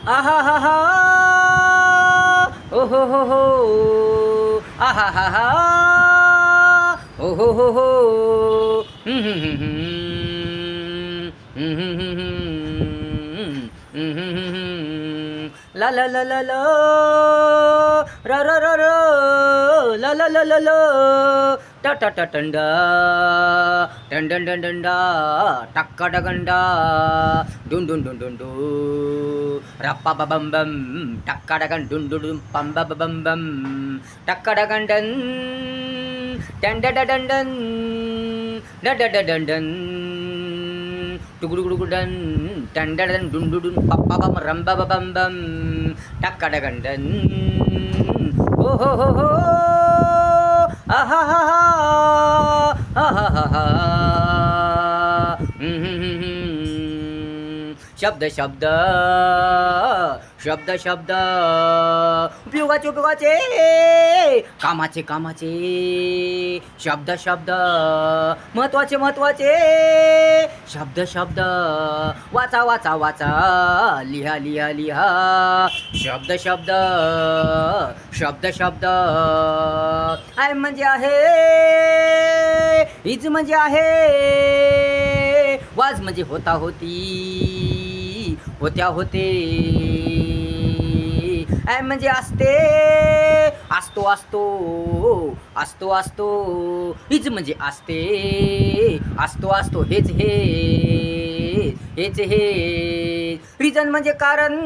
आहा हा हा ओ हो हो आहा हा हा ओ हो हो हम्म, हम्म, हम्म, हम्म, हम्म, हम्म, हम्म, हम्म. ला ला ला ला ला रा रा रा रा ला ला ला ला ला टा टा टा टंडा टन डन डन डंडा टक्का डगंडा डुन डुन डुन डुन डू रप्पा बम बम टक्का डगन डुन डुन डुन पम बम बम बम टक्का डगन डन डन डन डन डन डन डन डन डन टुगुडुगुडुगु डन डन डन डन डुन डुन डुन पप्पा बम रम बम बम बम टक्का डगन डन ओ हो आहा हा हा आहा हा हा शब्द शब्द शब्द शब्द उपयोगाचे उपयोगाचे कामाचे कामाचे शब्द शब्द महत्वाचे महत्वाचे शब्द शब्द वाचा वाचा वाचा लिहा लिहा लिहा शब्द शब्द शब्द शब्द आय म्हणजे आहे इज म्हणजे आहे वाज म्हणजे होता होती होत्या होते आय म्हणजे असते असतो असतो असतो असतो इज म्हणजे असते असतो असतो हेच हे हेच हे रिझन म्हणजे कारण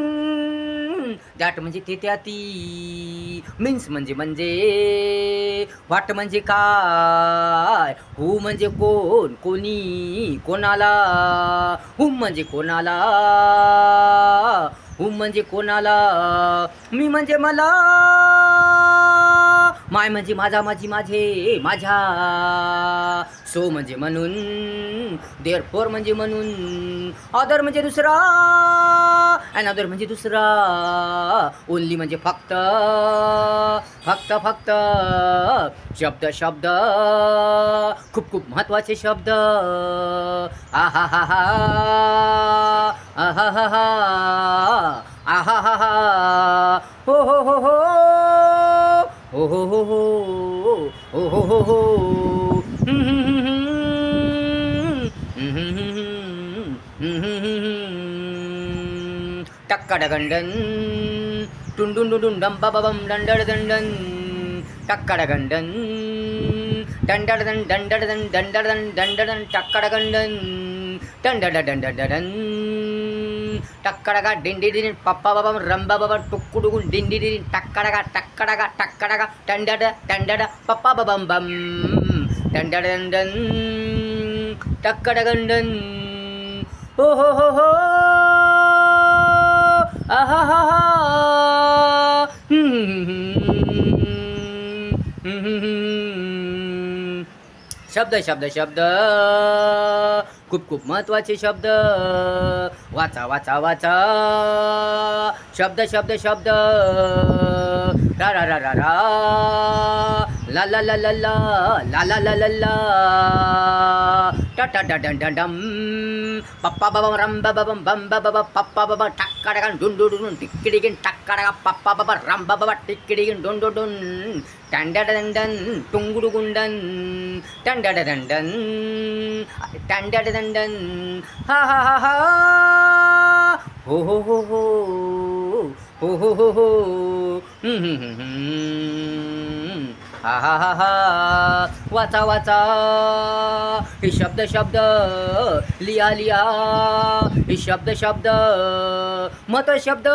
दॅट म्हणजे ते त्या ती मीन्स म्हणजे व्हॉट म्हणजे काय हू म्हणजे कोण कोणी कोणाला हुम म्हणजे कोणाला हुम म्हणजे कोणाला मी म्हणजे मला माय म्हणजे माझा माझी माझे माझ्या सो म्हणजे म्हणून देअर फोर म्हणजे म्हणून अदर म्हणजे दुसरा अनदर म्हणजे दुसरा ओनली म्हणजे फक्त फक्त फक्त शब्द शब्द खूप खूप महत्वाचे शब्द आहा हा हा आहा हा हा आहा हा हा हो हो हो हो हो हो हो हो हो हो हो टक्का डगंडन टुंडुन डुंडुन डम बम डंडड दंडन टक्का डगंडन डंडडन डंडडन डंडडन डंडडन टक्का डगंडन डंडड डंडडन टक्कडगा डिंडिडिन पप्पा बाबा रंबा बाबा टुक्कुडुगुन डिंडिडिन टक्कडगा टक्कडगा टक्कडगा टंडड टंडड पप्पा बबम बम डंडडन टक्कडगंडन हो हो हो हो आहा हा हा शब्द शब्द शब्द खूप खूप महत्वाचे शब्द वाचा वाचा वाचा शब्द शब्द शब्द रा रा रा रा रा ला ला ला ला ला ला ला ला ला ला टा टा टा डन डन डम पप्पा बाबा रम बाबा बम बाबा पप्पा बाबा टक्कडगन डुन डुन डुन टिक्किडिगिन टक्कडगा पप्पा बाबा रम बाबा टिक्किडिगिन डुन डुन डुन टंडडन टुंगुडुगुंडन टंडडन टंडडन हा हा हा हा हो हो हो हो हो हो हो हो हा हा हा हा वाचा वाचा हे शब्द शब्द लिहा लिहा हे शब्द शब्द मत शब्द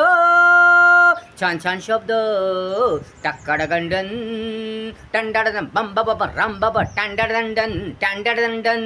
छान छान शब्द टक्कडगंडन टंडडन बम बम रम बम टंडडन टंडडन